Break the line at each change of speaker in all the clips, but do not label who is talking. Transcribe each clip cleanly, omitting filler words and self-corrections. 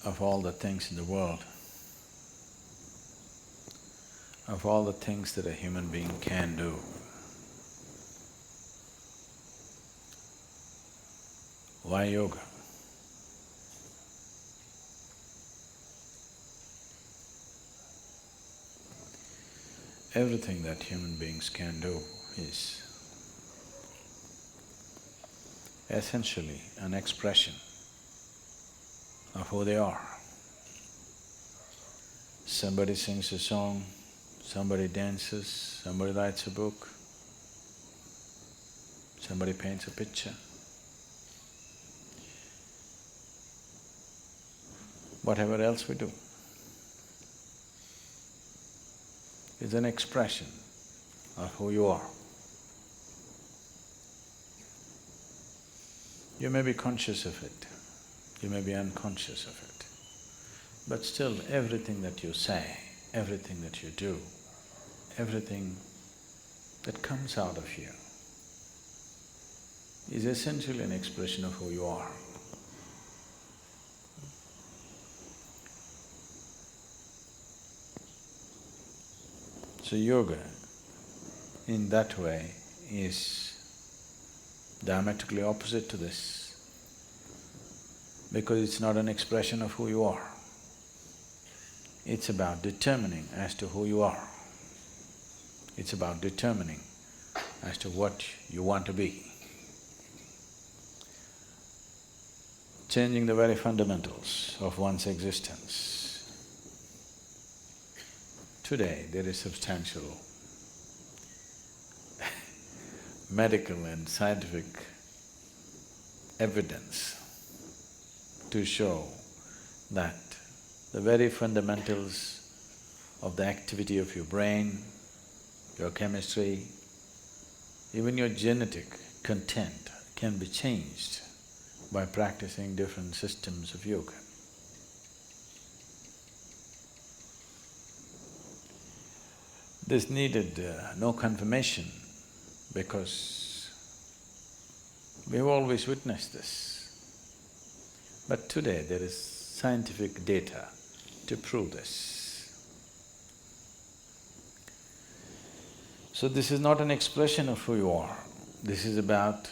of all the things in the world, of all the things that a human being can do, why yoga? Everything that human beings can do is essentially an expression of who they are. Somebody sings a song, somebody dances, somebody writes a book, somebody paints a picture. Whatever else we do is an expression of who you are. You may be conscious of it, you may be unconscious of it, but still everything that you say, everything that you do, everything that comes out of you is essentially an expression of who you are. So yoga, in that way, is diametrically opposite to this, because it's not an expression of who you are. It's about determining as to who you are. It's about determining as to what you want to be. Changing the very fundamentals of one's existence. Today, there is substantial medical and scientific evidence to show that the very fundamentals of the activity of your brain, your chemistry, even your genetic content can be changed by practicing different systems of yoga. This needed no confirmation because we've always witnessed this. But today there is scientific data to prove this. So this is not an expression of who you are, this is about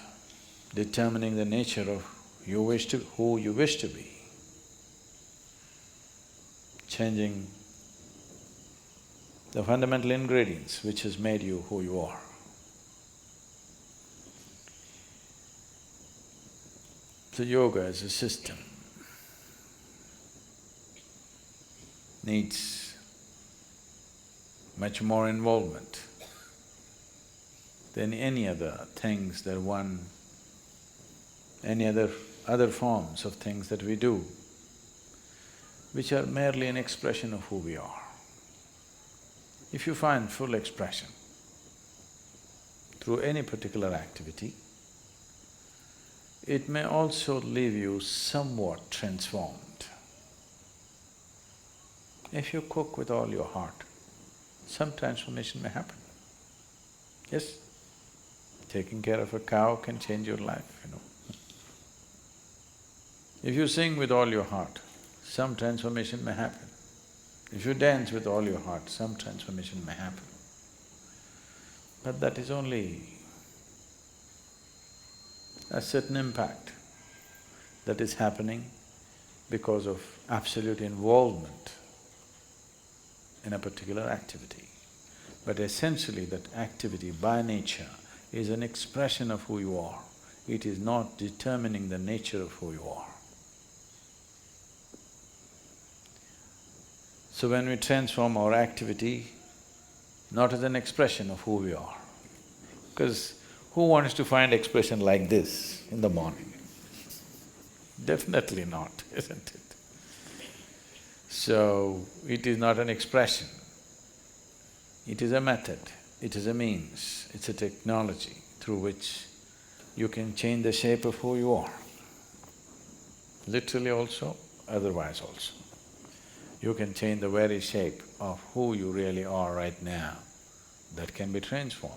determining the nature of who you wish to be, changing the fundamental ingredients which has made you who you are. So yoga as a system needs much more involvement than any other things that any other forms of things that we do, which are merely an expression of who we are. If you find full expression through any particular activity, it may also leave you somewhat transformed. If you cook with all your heart, some transformation may happen. Yes? Taking care of a cow can change your life, you know. If you sing with all your heart, some transformation may happen. If you dance with all your heart, some transformation may happen. But that is only a certain impact that is happening because of absolute involvement in a particular activity. But essentially that activity by nature is an expression of who you are. It is not determining the nature of who you are. So when we transform our activity, not as an expression of who we are, because who wants to find expression like this in the morning? Definitely not, isn't it? So, it is not an expression, it is a method, it is a means, it's a technology through which you can change the shape of who you are. Literally also, otherwise also. You can change the very shape of who you really are right now, that can be transformed.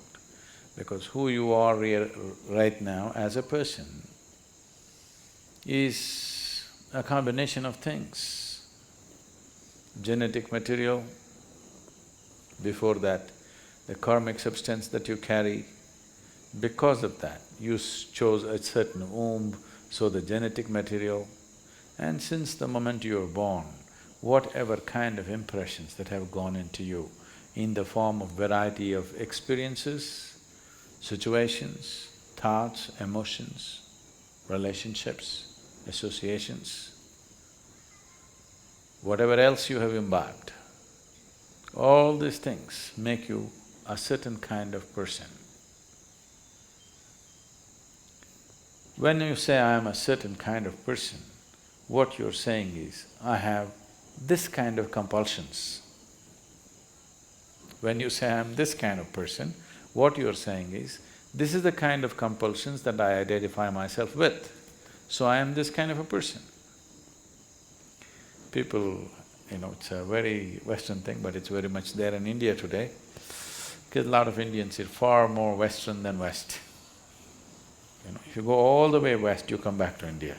Because who you are right now as a person is a combination of things. Genetic material, before that, the karmic substance that you carry. Because of that, you chose a certain womb, so the genetic material. And since the moment you were born, whatever kind of impressions that have gone into you in the form of variety of experiences, situations, thoughts, emotions, relationships, associations, whatever else you have imbibed, all these things make you a certain kind of person. When you say, I am a certain kind of person, what you're saying is, I have this kind of compulsions. When you say, I am this kind of person, what you're saying is, this is the kind of compulsions that I identify myself with, so I am this kind of a person. People, it's a very Western thing, but it's very much there in India today, because a lot of Indians are far more Western than West. If you go all the way west, you come back to India.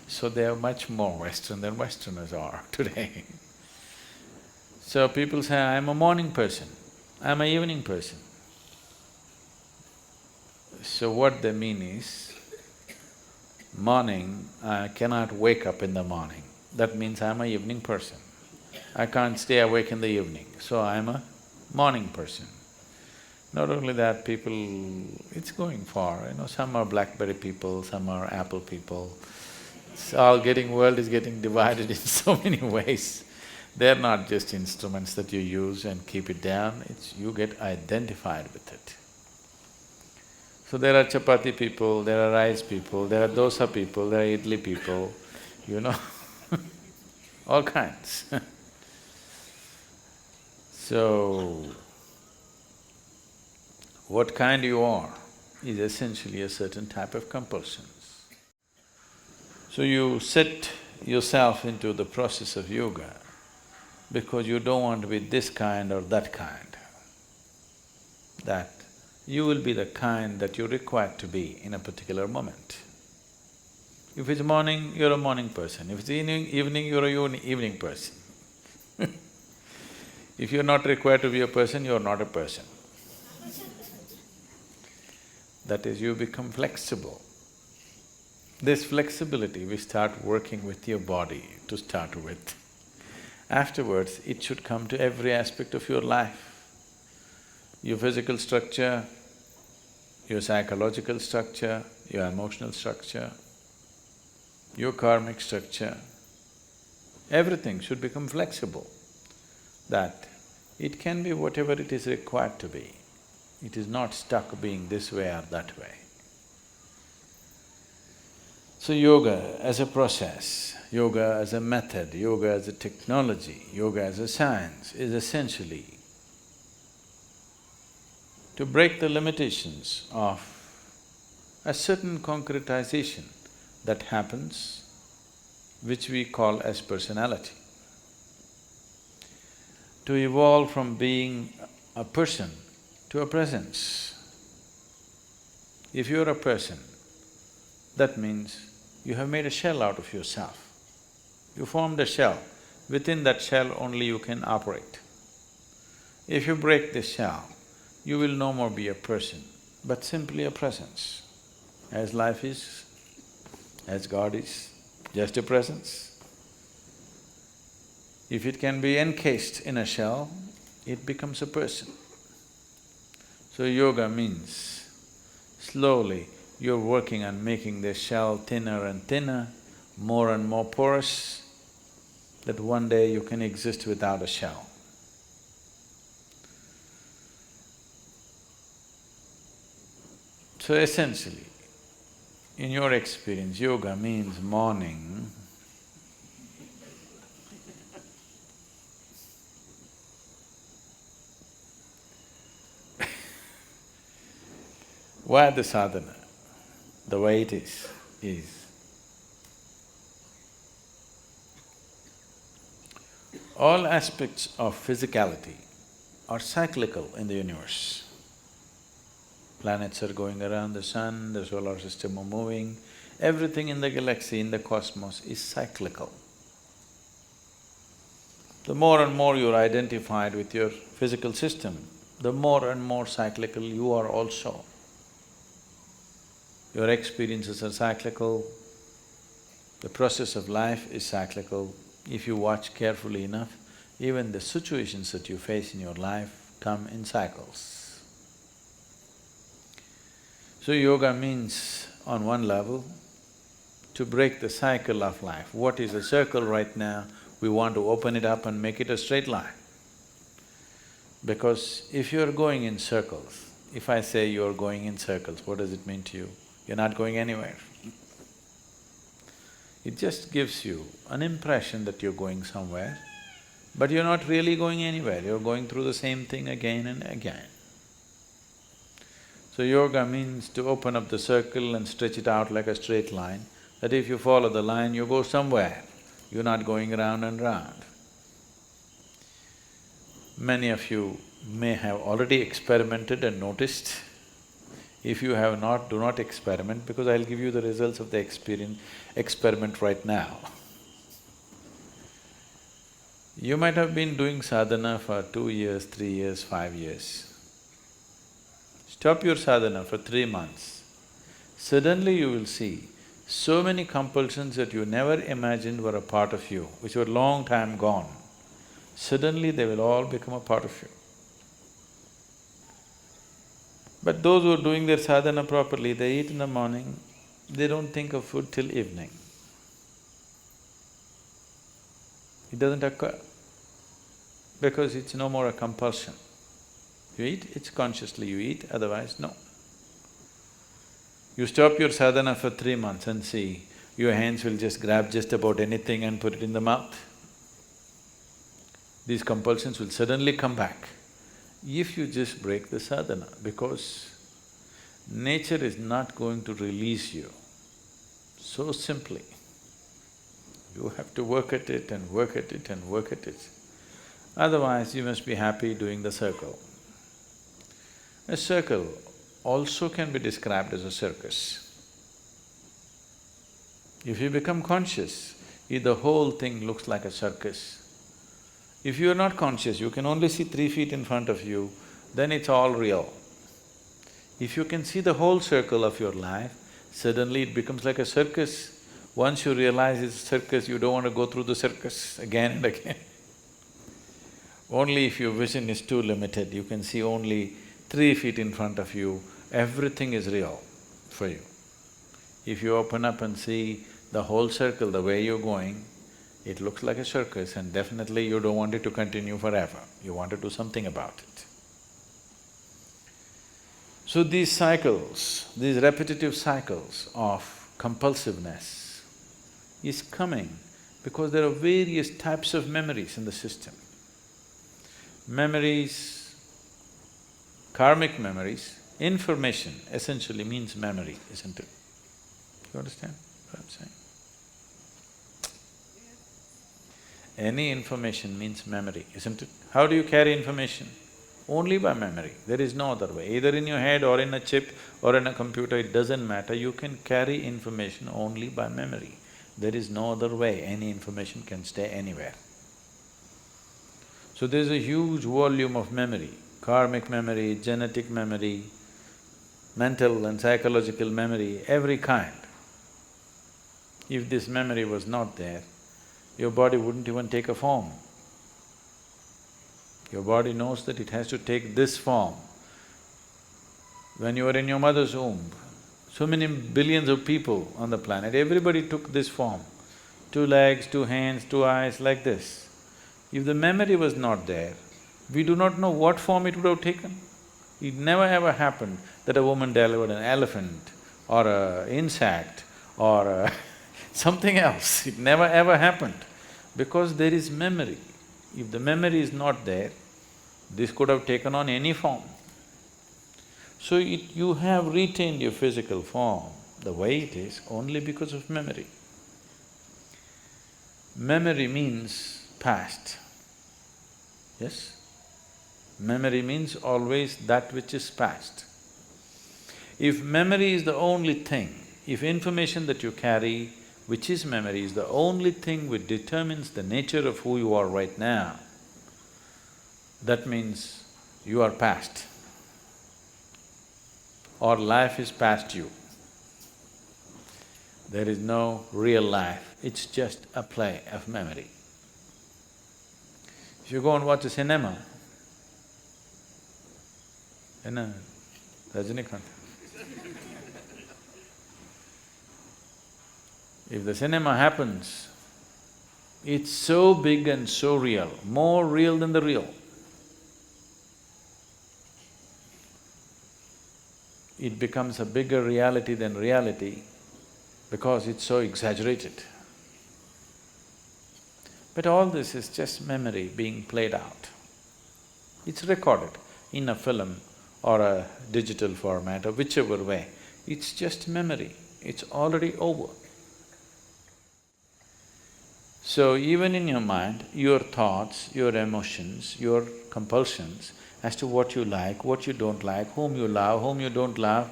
So they are much more Western than Westerners are today. So people say, I'm a morning person, I'm an evening person. So what they mean is, morning, I cannot wake up in the morning. That means I'm an evening person. I can't stay awake in the evening, so I'm a morning person. Not only that, people… it's going far, some are BlackBerry people, some are Apple people. It's all world is getting divided in so many ways. They're not just instruments that you use and keep it down, you get identified with it. So there are chapati people, there are rice people, there are dosa people, there are idli people, all kinds. So, what kind you are is essentially a certain type of compulsions. So you set yourself into the process of yoga because you don't want to be this kind or that kind. That you will be the kind that you're required to be in a particular moment. If it's morning, you're a morning person. If it's evening, you're a evening person. If you're not required to be a person, you're not a person. That is, you become flexible. This flexibility, we start working with your body to start with. Afterwards, it should come to every aspect of your life. Your physical structure, your psychological structure, your emotional structure, your karmic structure, everything should become flexible, that it can be whatever it is required to be. It is not stuck being this way or that way. So yoga as a process, yoga as a method, yoga as a technology, yoga as a science is essentially to break the limitations of a certain concretization that happens, which we call as personality. To evolve from being a person to a presence. If you're a person, that means you have made a shell out of yourself. You formed a shell, within that shell only you can operate. If you break this shell, you will no more be a person, but simply a presence. As life is, as God is, just a presence. If it can be encased in a shell, it becomes a person. So yoga means slowly you're working on making the shell thinner and thinner, more and more porous, that one day you can exist without a shell. So essentially, in your experience, yoga means morning. Why the sadhana, the way it is all aspects of physicality are cyclical in the universe. Planets are going around the sun, the solar system are moving, Everything in the galaxy, in the cosmos is cyclical. The more and more you're identified with your physical system, the more and more cyclical you are also. Your experiences are cyclical, the process of life is cyclical. If you watch carefully enough, even the situations that you face in your life come in cycles. So yoga means, on one level, to break the cycle of life. What is a circle right now, we want to open it up and make it a straight line. Because if you're going in circles, if I say you're going in circles, what does it mean to you? You're not going anywhere. It just gives you an impression that you're going somewhere, but you're not really going anywhere, you're going through the same thing again and again. So yoga means to open up the circle and stretch it out like a straight line, that if you follow the line, you go somewhere, you're not going round and round. Many of you may have already experimented and noticed. If you have not, do not experiment, because I'll give you the results of the experiment right now. You might have been doing sadhana for 2 years, 3 years, 5 years. Stop your sadhana for 3 months. Suddenly you will see so many compulsions that you never imagined were a part of you, which were long time gone. Suddenly they will all become a part of you. But those who are doing their sadhana properly, they eat in the morning, they don't think of food till evening. It doesn't occur, because it's no more a compulsion. You eat, it's consciously you eat, otherwise no. You stop your sadhana for 3 months and see, your hands will just grab just about anything and put it in the mouth. These compulsions will suddenly come back if you just break the sadhana, because nature is not going to release you so simply. You have to work at it and work at it and work at it. Otherwise, you must be happy doing the circle. A circle also can be described as a circus. If you become conscious, the whole thing looks like a circus. If you are not conscious, you can only see 3 feet in front of you, then it's all real. If you can see the whole circle of your life, suddenly it becomes like a circus. Once you realize it's a circus, you don't want to go through the circus again and again. Only if your vision is too limited, you can see only 3 feet in front of you, everything is real for you. If you open up and see the whole circle, the way you're going, it looks like a circus, and definitely you don't want it to continue forever, you want to do something about it. So these cycles, these repetitive cycles of compulsiveness is coming because there are various types of memories in the system. Memories, karmic memories, information essentially means memory, isn't it? You understand what I'm saying? Any information means memory, isn't it? How do you carry information? Only by memory, there is no other way. Either in your head or in a chip or in a computer, it doesn't matter, you can carry information only by memory. There is no other way, any information can stay anywhere. So there's a huge volume of memory, karmic memory, genetic memory, mental and psychological memory, every kind. If this memory was not there, your body wouldn't even take a form. Your body knows that it has to take this form. When you were in your mother's womb, so many billions of people on the planet, everybody took this form. 2 legs, 2 hands, 2 eyes, like this. If the memory was not there, we do not know what form it would have taken. It never ever happened that a woman delivered an elephant or an insect or something else. It never ever happened because there is memory. If the memory is not there, this could have taken on any form. So you have retained your physical form the way it is only because of memory. Memory means past, yes? Memory means always that which is past. If memory is the only thing If information that you carry, which is memory, is the only thing which determines the nature of who you are right now, that means you are past, or life is past you. There is no real life, it's just a play of memory. If you go and watch a cinema, Rajinikanth. If the cinema happens, it's so big and so real, more real than the real. It becomes a bigger reality than reality because it's so exaggerated. But all this is just memory being played out. It's recorded in a film or a digital format or whichever way. It's just memory, it's already over. So even in your mind, your thoughts, your emotions, your compulsions as to what you like, what you don't like, whom you love, whom you don't love,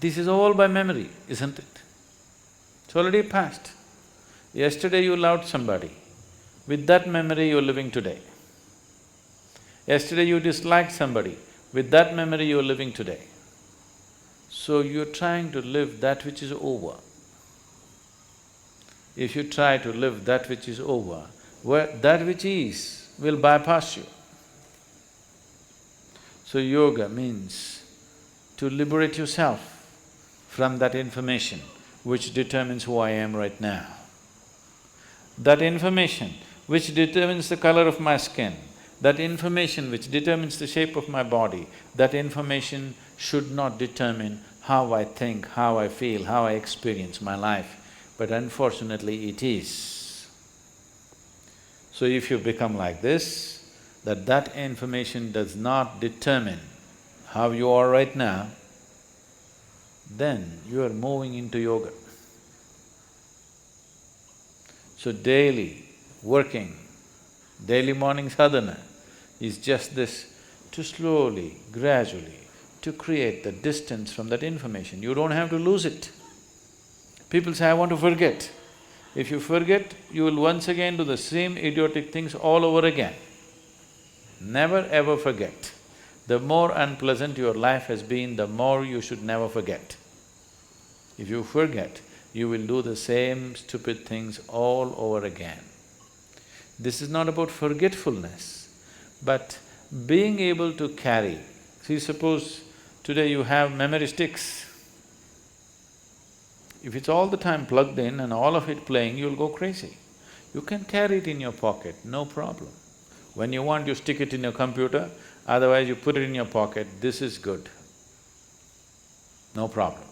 this is all by memory, isn't it? It's already past. Yesterday you loved somebody, with that memory you're living today. Yesterday you disliked somebody, with that memory you're living today. So you're trying to live that which is over. If you try to live that which is over, that which is will bypass you. So yoga means to liberate yourself from that information which determines who I am right now. That information which determines the color of my skin, that information which determines the shape of my body, that information should not determine how I think, how I feel, how I experience my life. But unfortunately it is. So if you become like this, that information does not determine how you are right now, then you are moving into yoga. So daily working, daily morning sadhana is just this, to slowly, gradually, to create the distance from that information. You don't have to lose it. People say, I want to forget. If you forget, you will once again do the same idiotic things all over again. Never ever forget. The more unpleasant your life has been, the more you should never forget. If you forget, you will do the same stupid things all over again. This is not about forgetfulness, but being able to carry. See, suppose today you have memory sticks. If it's all the time plugged in and all of it playing, you'll go crazy. You can carry it in your pocket, no problem. When you want, you stick it in your computer, otherwise you put it in your pocket, this is good. No problem.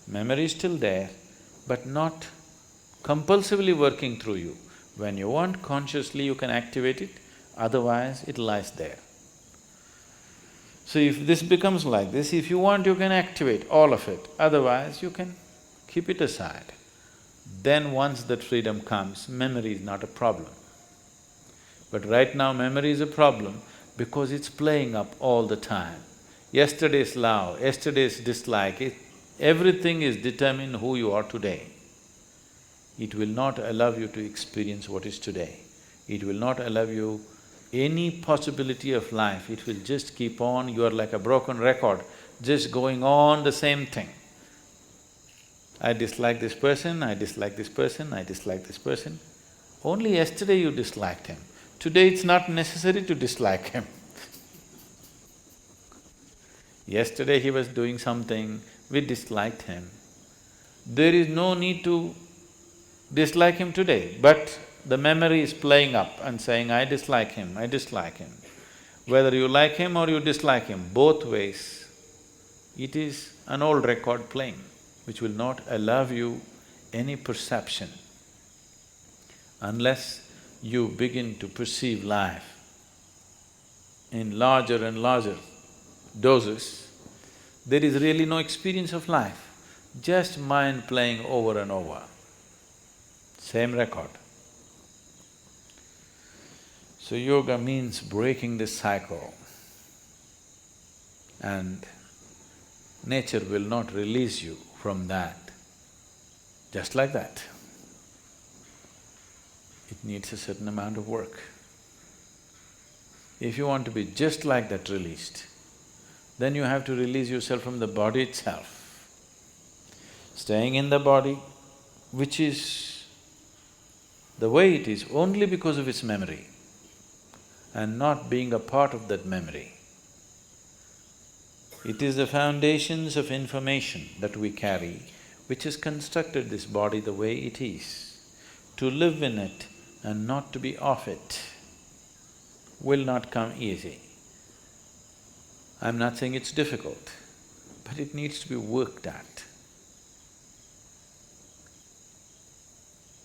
Memory is still there, but not compulsively working through you. When you want consciously, you can activate it, otherwise it lies there. So if this becomes like this, if you want, you can activate all of it, otherwise you can keep it aside. Then once that freedom comes, memory is not a problem. But right now memory is a problem because it's playing up all the time. Yesterday's love, yesterday's dislike, everything is determined who you are today. It will not allow you to experience what is today. It will not allow you any possibility of life, it will just keep on, you are like a broken record, just going on the same thing. I dislike this person, I dislike this person, I dislike this person. Only yesterday you disliked him. Today it's not necessary to dislike him. Yesterday he was doing something, we disliked him. There is no need to dislike him today, but the memory is playing up and saying, I dislike him, I dislike him. Whether you like him or you dislike him, both ways, it is an old record playing, which will not allow you any perception. Unless you begin to perceive life in larger and larger doses, there is really no experience of life, just mind playing over and over, same record. So yoga means breaking this cycle, and nature will not release you from that just like that. It needs a certain amount of work. If you want to be just like that released, then you have to release yourself from the body itself. Staying in the body, which is the way it is only because of its memory, and not being a part of that memory. It is the foundations of information that we carry which has constructed this body the way it is. To live in it and not to be off it will not come easy. I'm not saying it's difficult, but it needs to be worked at.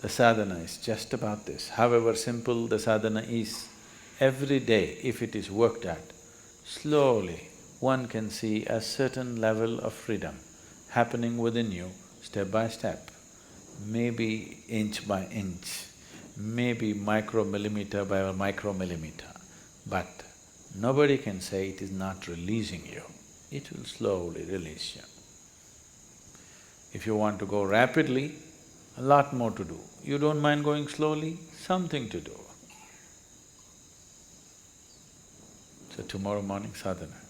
The sadhana is just about this. However simple the sadhana is, every day if it is worked at, slowly one can see a certain level of freedom happening within you step by step, maybe inch by inch, maybe micromillimeter by micromillimeter, but nobody can say it is not releasing you. It will slowly release you. If you want to go rapidly, a lot more to do. You don't mind going slowly, something to do. So tomorrow morning sadhana.